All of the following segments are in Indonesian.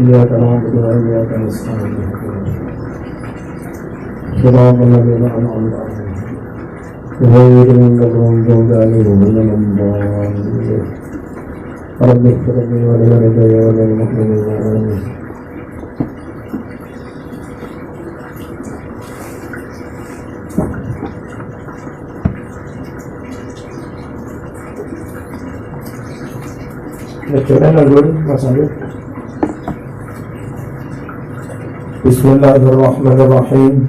إياك نعبد وإياك نستعين صراط الذين أنعمت عليهم غير المغضوب عليهم ولا الضالين رب اغفر لي ولوالدي وللمؤمنين آمين. Bacaannya dulu Mas Andi. Bismillahirrahmanirrahim.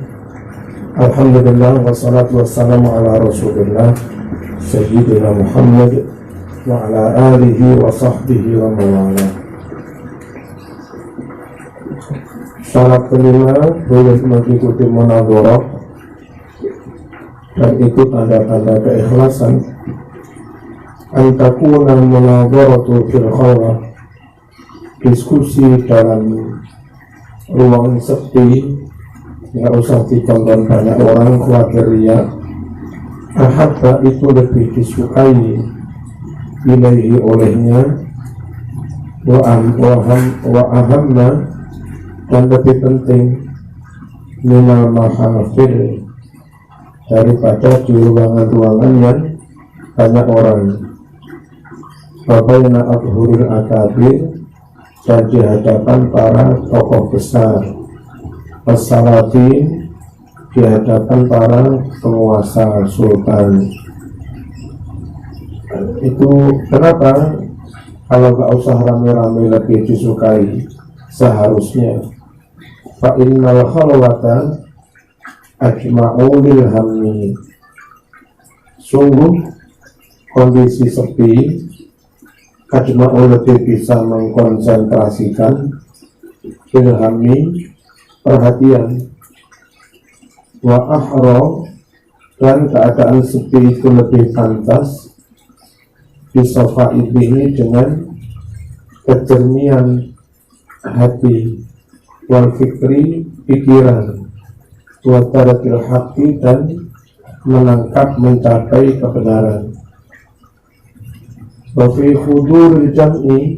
Alhamdulillah wassalatu wassalamu ala Rasulillah Sayyidina Muhammad wa ala alihi wa sahbihi wa mawala. Syarat kelima boleh mengikuti munadharah dan itu tanda-tanda keikhlasan. Antakuna munadharatu fil khalwah, diskusi dalam ruang sepi, nggak usah ditonton banyak orang, khawatir riya. Ahabba itu lebih disukai ilaihi olehnya, wa ahamna dan lebih penting minal mahafil daripada di ruangan-ruangan yang banyak orang. Babayna adhuril akabir dan di hadapan para tokoh besar, as-salatin di hadapan para penguasa sultan. Itu kenapa kalau gak usah rame-rame lebih disukai seharusnya. Fa innal khalwata ajma'u lil hammi, sungguh kondisi sepi ajma'u lebih bisa mengkonsentrasikan ilhami perhatian, wa ahra dan keadaan sepi itu lebih pantas bisa fa'idihi dengan kejernihan hati, wal fikri pikiran, wa tarakil haqi dan menangkap mencapai kebenaran. Wa fi huduril jam'i,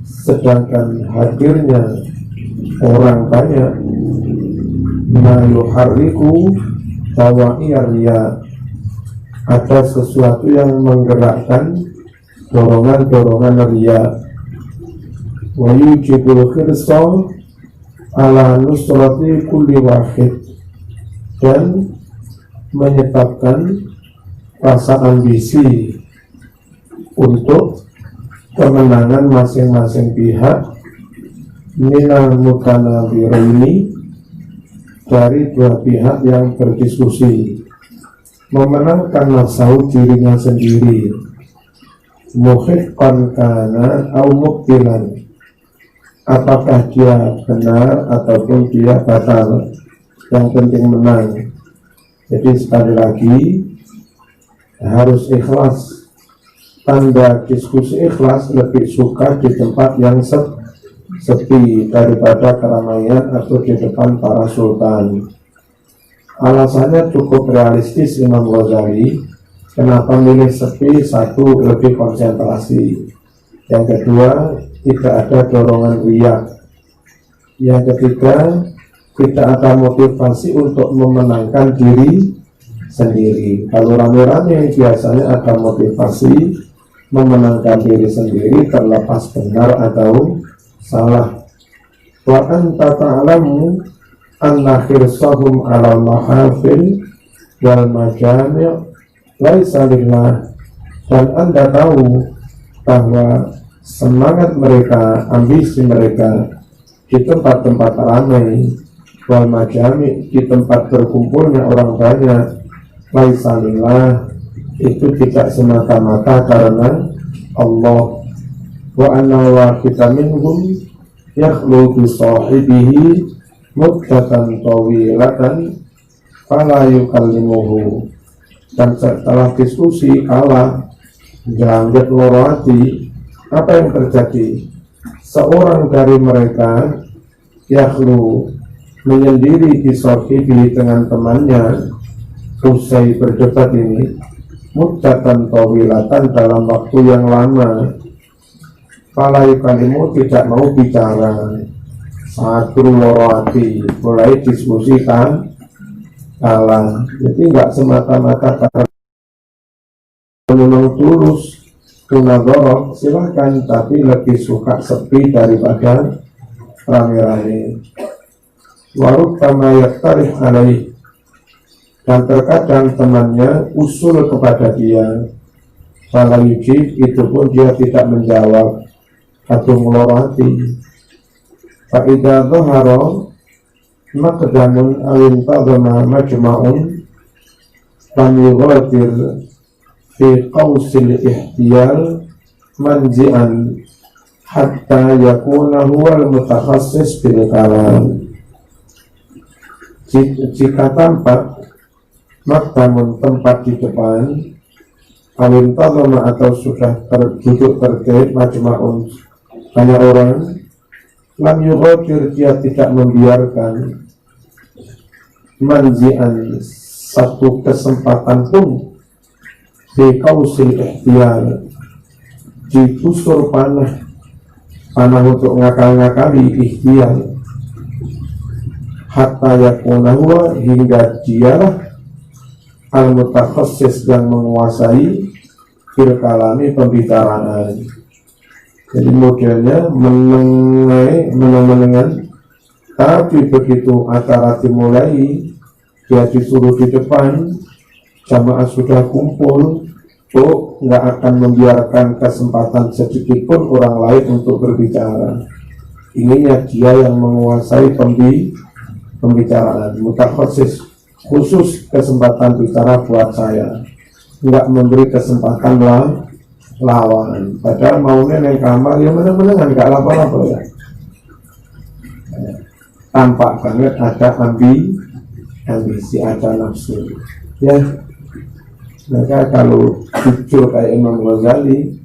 sedangkan hadirnya orang banyak, ma yuharriku tawa'iyar riya, ada sesuatu yang menggerakkan dorongan-dorongan riya. Wa yujibul khirsa ala nusrati kulli wahid, dan menyebabkan rasa ambisi untuk kemenangan masing-masing pihak minal mutanabiraini, dari dua pihak yang berdiskusi, memenangkan nafsu dirinya sendiri, muhiqqan kana au mubtilan, apakah dia benar ataupun dia batal, yang penting menang. Jadi sekali lagi harus ikhlas. Tanda diskusi ikhlas lebih suka di tempat yang sepi daripada keramaian atau di depan para sultan. Alasannya cukup realistis Imam Ghazali. Kenapa milih sepi? Satu, lebih konsentrasi. Yang kedua, tidak ada dorongan riya. Yang ketiga, tidak ada motivasi untuk memenangkan diri sendiri. Kalau rame-rame biasanya ada motivasi memenangkan diri sendiri, terlepas benar atau salah. Wa anta ta'lamu anna khirsahum 'ala mahafil wal majami' laisa lillah, dan Anda tahu bahwa semangat mereka, ambisi mereka di tempat-tempat ramai, wal majami' di tempat berkumpulnya orang banyak, laisa lillah, itu tidak semata-mata karena Allah. Wa anna wahida minhum yakhlu bi sahibihi muddatan tawilatan fala yukallimuhu, dan setelah diskusi kalah jangan loro hati, apa yang terjadi? Seorang dari mereka yakhlu menyendiri bi sahibihi dengan temannya, usai berdebat ini muddatan tawilatan dalam waktu yang lama, Fala yukalimu, tidak mau bicara. Satu loro hati, mulai diskusikan kalah. Jadi nggak semata-mata karena memang tulus tunadorok, silahkan, tapi lebih suka sepi daripada rame-rame. Waruk kama yaktarih alaih, dan terkadang temannya usul kepada dia, fala yujib, itu pun dia tidak menjawab atau meloroti. Fa'idha dhahara maqdamun awintadama majma'un lam yughadir fi qawsil ihtiyal manji'an hatta yakuna huwal mutakhasis bil kalam. Jika tampak maktamun, tempat di depan, awin tadama, atau sudah duduk tertib, majma'un, banyak orang, lam yughadir, dia tidak membiarkan, manji'an, satu kesempatan pun, fi qausil ihtiyal, di busur panah untuk ngakal-ngakali ihtiyal, hatta yakuna huwa, hingga dialah al-mutakhassis, yang menguasai fil kalami, pembicaraan. Jadi modelnya menengan, tapi begitu acara dimulai, dia disuruh di depan, jamaah sudah kumpul, nggak akan membiarkan kesempatan sedikit pun orang lain untuk berbicara. Ininya dia yang menguasai pembicaraan, mutakhassis, khusus kesempatan bicara buat saya, nggak memberi kesempatan lawan. Padahal maunya yang kamar, ya menang-menangan, nggak apa-apa ya. Tampak banget ada ambisi, ada nafsu. Ya, maka kalau jujur kayak Imam Ghazali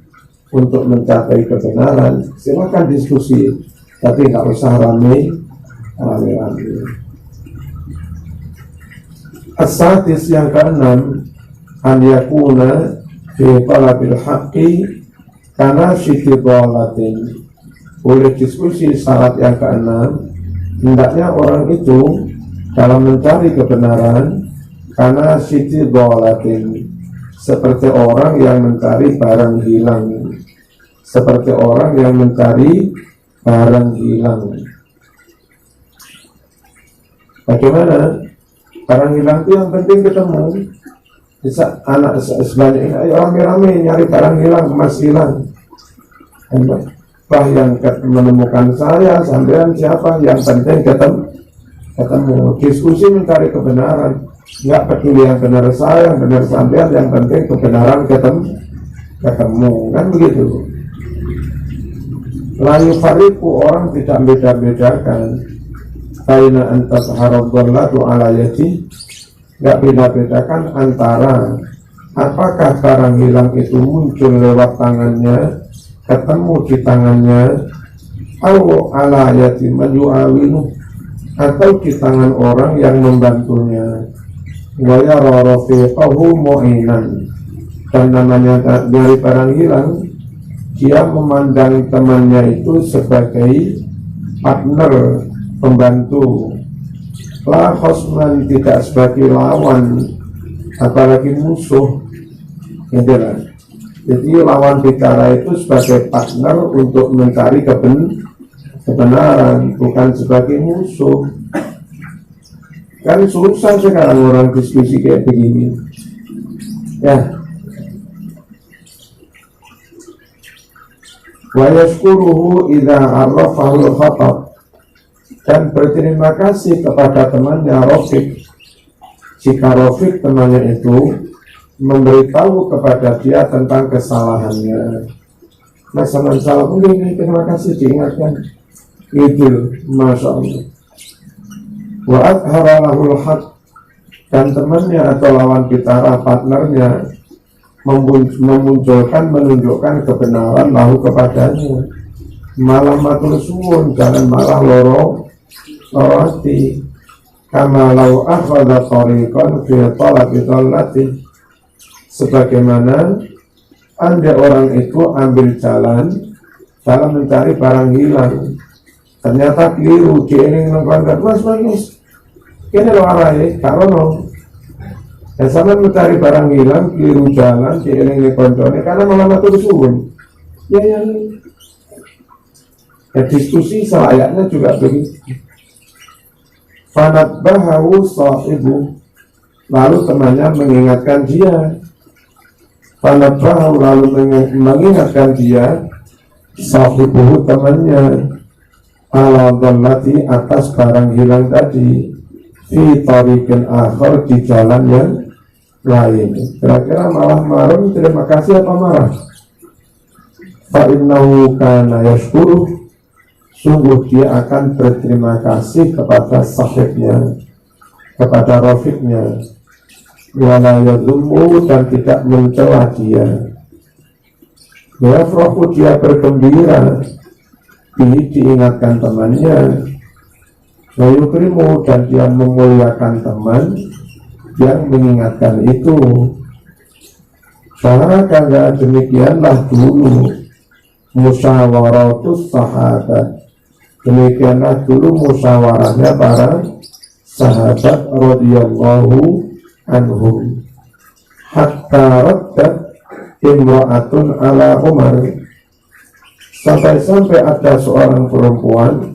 untuk mencapai kebenaran, silakan diskusi, tapi nggak usah rame-rame. As-sadis, yang keenam, an yakuna fi talabil haqqi kana syidolatin. Boleh diskusi. Syarat yang keenam, hendaknya orang itu dalam mencari kebenaran karena syidolatin, seperti orang yang mencari barang hilang, seperti orang yang mencari barang hilang. Bagaimana? Barang hilang itu yang penting ketemu. Bisa anak sebanyak ini, ayo rame-rame nyari barang hilang, emas hilang. Bah, yang menemukan saya, sampean siapa? Yang penting ketemu. Diskusi mencari kebenaran. Nggak peduli yang benar saya, yang benar sampean, yang penting kebenaran ketemu. Kan begitu. Lalu fariku, orang tidak beda-bedakan. Baina antas haradallatu ala yadi, nggak beda-bedakan antara apakah barang hilang itu muncul lewat tangannya, ketemu di tangannya, atau ala yadi maju'awinu, atau di tangan orang yang membantunya. Wa yara rafiqahu mu'inan, dan namanya dari barang hilang, dia memandang temannya itu sebagai partner, pembantu, la khosman, tidak sebagai lawan, apalagi musuh. Jadi lawan bicara itu sebagai partner untuk mencari kebenaran, bukan sebagai musuh. Kan susah sekarang orang diskusi kayak begini. Ya. Wa yashkuruhu idza arrafahu al-khatab, dan berterima kasih kepada temannya Rafiq jika Rafiq temannya itu memberitahu kepada dia tentang kesalahannya. Masalah ini terima kasih diingatkan. Itu Masya Allah. Wa adhara lahul haq, dan temannya atau lawan bicara, partnernya, menunjukkan kebenaran lahu kepadanya. Malah matur suwun, jangan malah loro hati. Kama lau akhadha tariqan fi talabi dhallati, sebagaimana anda orang itu ambil jalan dalam mencari barang hilang. Ternyata keliru, diiring nongkrong mas, ini lo arahe, karono. Dan sama mencari barang hilang, keliru jalan, diiring nongkrong karena malah matur suwun. Ya. Diskusi selayaknya juga begitu. Fanabbahu sahibu, lalu temannya mengingatkan dia. Fanabbahu, lalu mengingatkan dia, sahibuhu, temannya, ala dhallati, atas barang hilang tadi, fi tariqin akhar, di jalan yang lain. Kira-kira malah marah, terima kasih apa marah? Fa innahu kana yashkuru, sungguh dia akan berterima kasih kepada sahibnya, kepada rafiqnya, wala yadhummu, dan tidak mencela dia. Yafrahu, dia bergembira, diingatkan temannya, yukrimu, dan dia memuliakan teman yang mengingatkan itu. Karena demikianlah dulu musyawaratus sahabat, demikianlah dulu musyawarahnya para sahabat radhiyallahu anhum, hatta raddat imra'atun ala Umar, sampai ada seorang perempuan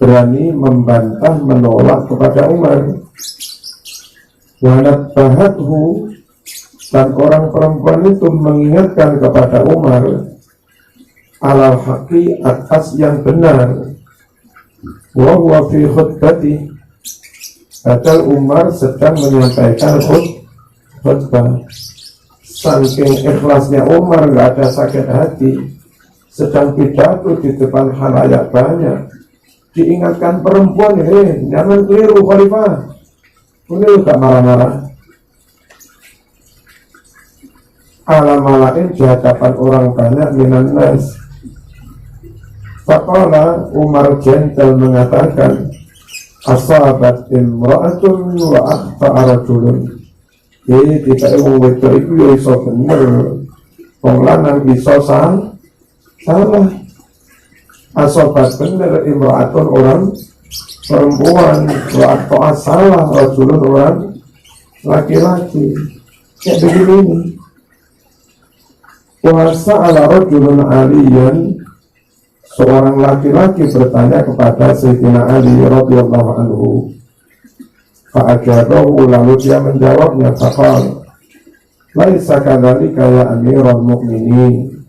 berani membantah, menolak kepada Umar. Wanabbahathu, dan orang perempuan itu mengingatkan kepada Umar, alal haqi, atas yang benar. Wa huwa fi khutbati, padahal Umar sedang menyampaikan khutbah. Saking ikhlasnya Umar, gak ada sakit hati, sedang pidato di depan khalayak banyak, diingatkan perempuan, jangan keliru khalifah. Ini gak marah-marah. Alam-alain di hadapan orang banyak, minan nas. Faqala, Umar gentle mengatakan, asabat imra'atun wa akhta'a rajulun. Tidak wong wedok iku ya iso bener, wong lanang iso salah. Asabat bener imra'atun, orang perempuan, wa akhta'a salah rajulun, orang laki-laki. Kayak begini ini. Wa sa'ala rajulun aliyan, seorang laki-laki bertanya kepada Sayyidina Ali radhiyallahu anhu. Fa'ajabahu, lalu dia menjawabnya, faqal, laisa kadzalika ya Amirul Mukminin.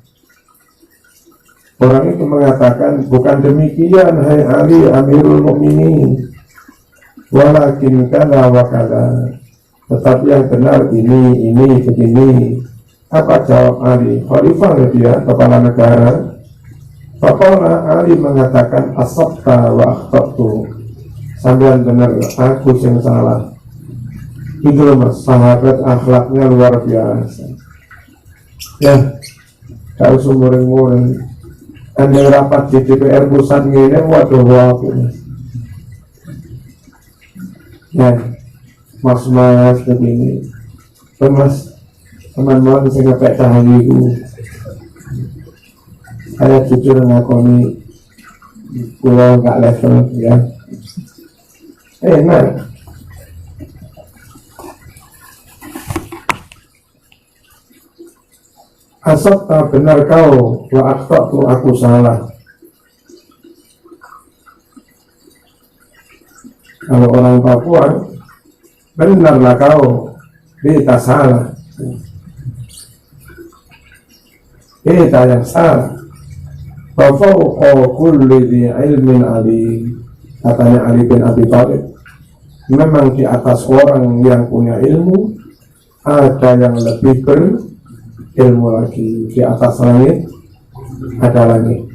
Orang itu mengatakan, bukan demikian hai Ali Amirul Mukminin, walakin kada wa kada, tetapi yang benar ini begini. Apa jawab Ali? Khalifah dia, kepala negara. Faqala, Ali mengatakan, asabta wa akhtatu, sampean benar, aku yang salah. Itu loh mas, sahabat akhlaknya luar biasa. Ya, kalau sumuring-muring ada rapat di DPR pusat ini, waduh mas. Ya, mas begini, mas, teman-teman bisa ngepek tahayiku. Saya jujur ngakoni pulau gak level ya. Nah, asabta, benar kau, wa akhtatu, aku salah. Kalau orang Papua, benarlah kau, kita salah. Kita yang salah. Wa fawqa kulli dhi ilmin alim, katanya Ali bin Abi Thalib, memang di atas orang yang punya ilmu ada yang lebih berilmu lagi. Di atas langit ada langit.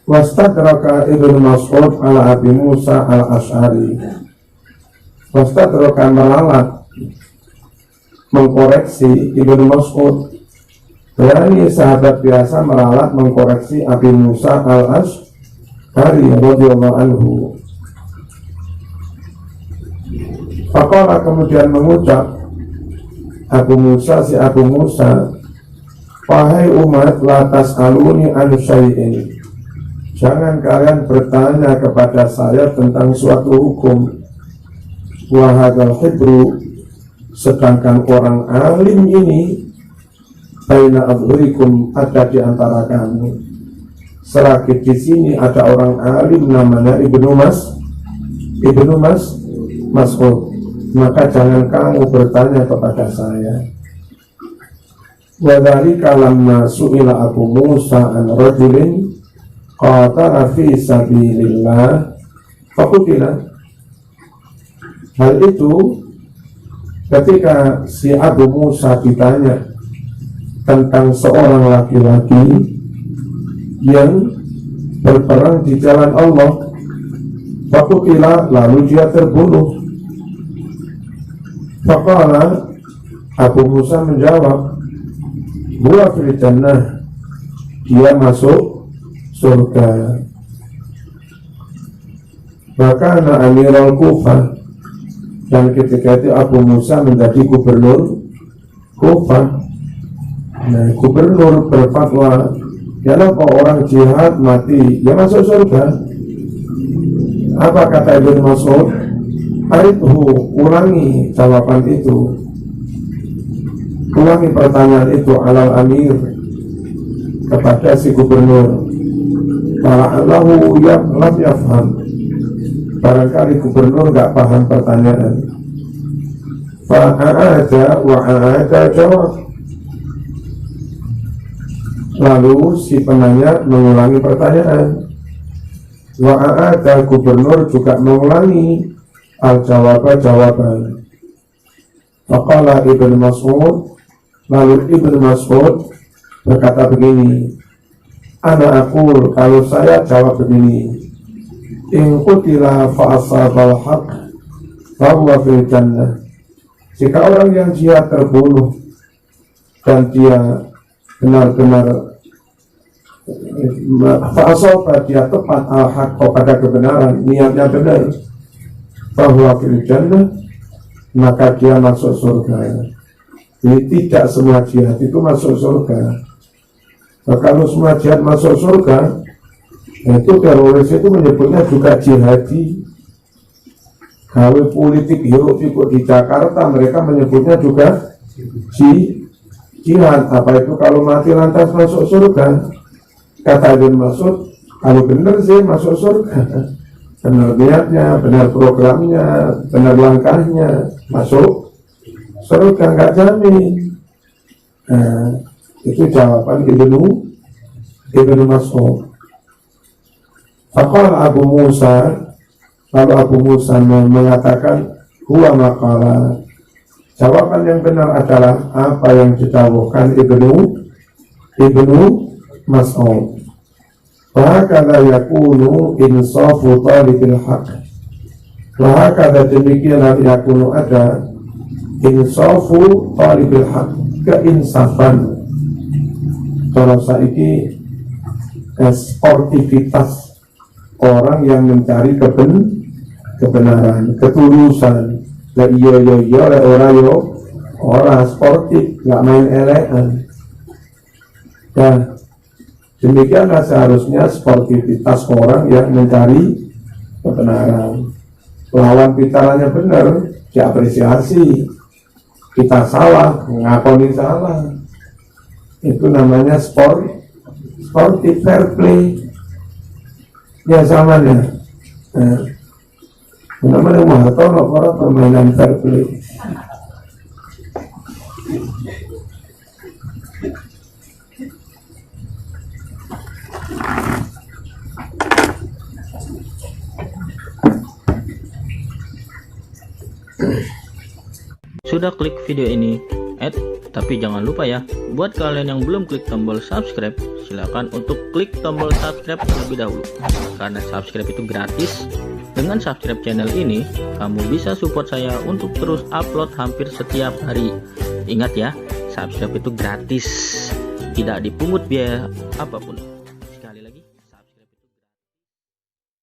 Wastadraka Ibnu Mas'ud ala Abi Musa al-Ash'ari. Wastadraka, melalat, mengkoreksi Ibnu Mas'ud. Berani sahabat biasa meralat mengkoreksi Abi Musa al-Ash'ari radhiyallahu anhu. Faqala, kemudian mengucap Abu Musa, Wahai umat, la tas'aluni an syai'in, jangan kalian bertanya kepada saya tentang suatu hukum. Wa hadzal hibru, sedangkan orang alim ini, baina adhurikum, ada di antara kamu. Selagi di sini ada orang alim namanya Ibnu Mas'ud, maka jangan kamu bertanya kepada saya. Wa dzalika lamma su'ila Abu Musa an rajulin qatala fi sabilillah faqutila. Hal itu ketika si Abu Musa ditanya tentang seorang laki-laki yang berperang di jalan Allah, faqutila, lalu dia terbunuh. Faqala, Abu Musa menjawab, huwa fil jannah, dia masuk surga. Bahkan Amirul Kufah, dan ketika itu Abu Musa menjadi gubernur Kufah. Nah, gubernur berfatwa, kalau orang jihad mati, ya masuk surga. Apa kata Ibnu Mas'ud? Itu ulangi jawaban itu, ulangi pertanyaan itu alal amir, kepada si gubernur. Fala'allahu lam yafham, barangkali gubernur gak paham pertanyaan. Fa'a'ada wa'a'ada jawab, lalu si penanya mengulangi pertanyaan. Wa'a'ada, gubernur juga mengulangi jawaban. Faqala Ibnu Mas'ud, lalu Ibnu Mas'ud berkata begini, ana aqul, kalau saya jawab begini, in qutila fa asabal haq fa huwa fil jannah, jika orang yang jihad terbunuh dan dia benar-benar fa'asabah, dia tepat al-haq, pada kebenaran, niatnya benar, bahwa fil jannah, maka dia masuk surga. Jadi tidak semua jihad itu masuk surga. Nah, kalau semua jihad masuk surga, itu teroris itu menyebutnya juga jihadi. Kalau politik hiruk pikuk di Jakarta, mereka menyebutnya juga jihad. Apa itu kalau mati lantas masuk surga? Kata Ibnu Mas'ud, kalau benar sih masuk surga, benar niatnya, benar programnya, benar langkahnya, masuk surga, nggak jamin. Nah, itu jawaban Ibnu Mas'ud. Faqala Abu Musa, lalu Abu Musa mengatakan, huwa maqala, jawaban yang benar adalah apa yang didawuhkan Ibnu Mas'ud. Wahakadha yakunu insafu talibil haq, wahakadha demikianlah yakunu ada insafu talibil haq, keinsafan. Kalau saiki sportivitas orang yang mencari kebenaran, ketulusan. Lah iya ora sportif, nggak main elegan. Ya, demikianlah seharusnya sportivitas orang yang mencari kebenaran. Lawan bicaranya benar, diapresiasi. Kita salah, ngakoni salah. Itu namanya sportif, fair play. Ya samanya. Namanya mahatono para permainan fair play. Sudah klik video ini, tapi jangan lupa ya, buat kalian yang belum klik tombol subscribe, silakan untuk klik tombol subscribe terlebih dahulu, karena subscribe itu gratis. Dengan subscribe channel ini, kamu bisa support saya untuk terus upload hampir setiap hari. Ingat ya, subscribe itu gratis, tidak dipungut biaya apapun.